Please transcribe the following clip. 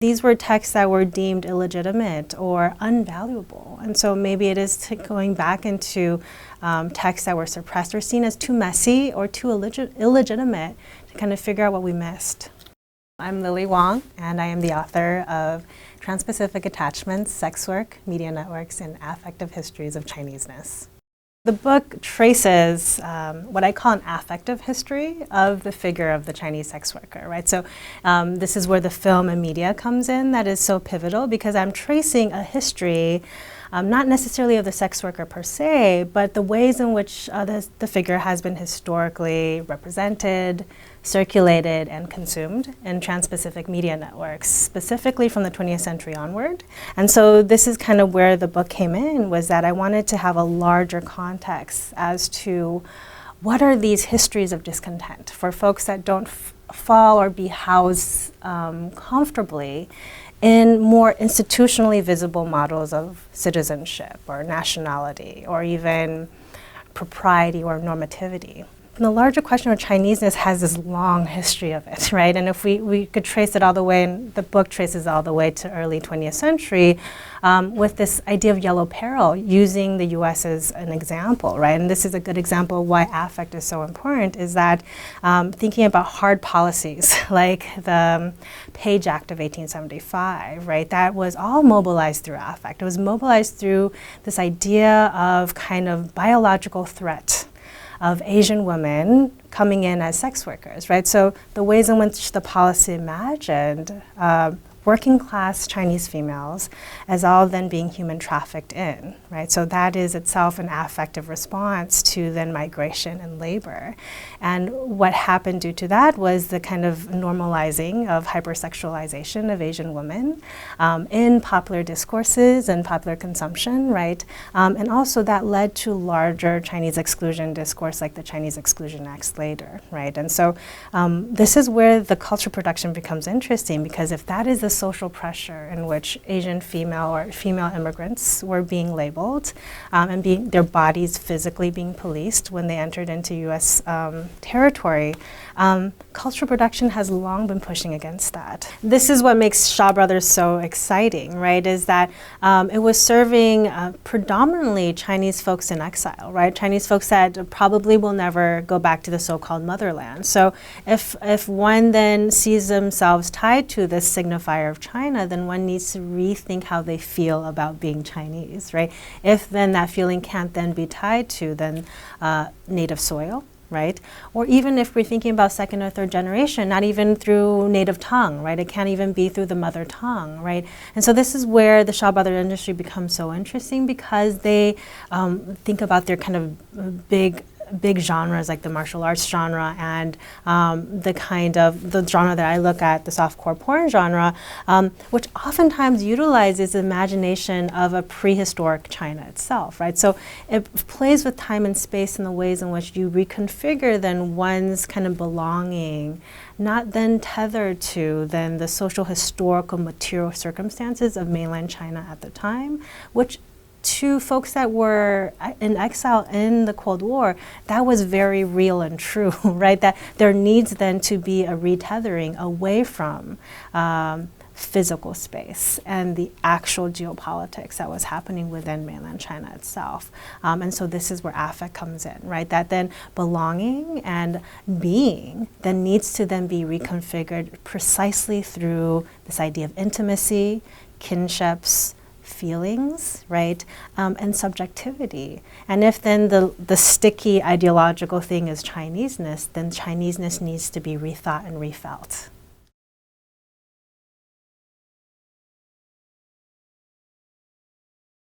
These were texts that were deemed illegitimate or unvaluable. And so maybe it is going back into texts that were suppressed or seen as too messy or too illegitimate to kind of figure out what we missed. I'm Lily Wong, and I am the author of Transpacific Attachments, Sex Work, Media Networks, and Affective Histories of Chineseness. The book traces what I call an affective history of the figure of the Chinese sex worker, right? So this is where the film and media comes in. That is so pivotal because I'm tracing a history, not necessarily of the sex worker per se, but the ways in which the figure has been historically represented, circulated, and consumed in Transpacific media networks, specifically from the 20th century onward. And so this is kind of where the book came in, was that I wanted to have a larger context as to what are these histories of discontent for folks that don't fall or be housed comfortably in more institutionally visible models of citizenship or nationality or even propriety or normativity. And the larger question of Chineseness has this long history of it, right? And if we could trace it all the way, and the book traces all the way to early 20th century, with this idea of yellow peril, using the US as an example, right? And this is a good example of why affect is so important, is that thinking about hard policies like the Page Act of 1875, right? That was all mobilized through affect. It was mobilized through this idea of kind of biological threat of Asian women coming in as sex workers, right? So the ways in which the policy imagined working class Chinese females as all then being human trafficked in, right? So that is itself an affective response to then migration and labor. And what happened due to that was the kind of normalizing of hypersexualization of Asian women in popular discourses and popular consumption, right? And also that led to larger Chinese exclusion discourse like the Chinese Exclusion Acts later, right? And so this is where the culture production becomes interesting, because if that is the social pressure in which Asian female or female immigrants were being labeled and their bodies physically being policed when they entered into US territory, cultural production has long been pushing against that. This is what makes Shaw Brothers so exciting, right, is that it was serving predominantly Chinese folks in exile, right? Chinese folks that probably will never go back to the so-called motherland. So if one then sees themselves tied to this signifier of China, then one needs to rethink how they feel about being Chinese, right? If then that feeling can't then be tied to then native soil, right? Or even if we're thinking about second or third generation, not even through native tongue, right? It can't even be through the mother tongue, right? And so this is where the Shaw Brothers industry becomes so interesting, because they think about their kind of big genres like the martial arts genre and the genre that I look at, the softcore porn genre, which oftentimes utilizes the imagination of a prehistoric China itself, right? So it plays with time and space in the ways in which you reconfigure then one's kind of belonging, not then tethered to then the social, historical, material circumstances of mainland China at the time, which to folks that were in exile in the Cold War, that was very real and true, right? That there needs then to be a retethering away from physical space and the actual geopolitics that was happening within mainland China itself. And so this is where affect comes in, right? That then belonging and being then needs to then be reconfigured precisely through this idea of intimacy, kinships, feelings, right, and subjectivity. And if then the sticky ideological thing is Chineseness, then Chineseness needs to be rethought and refelt.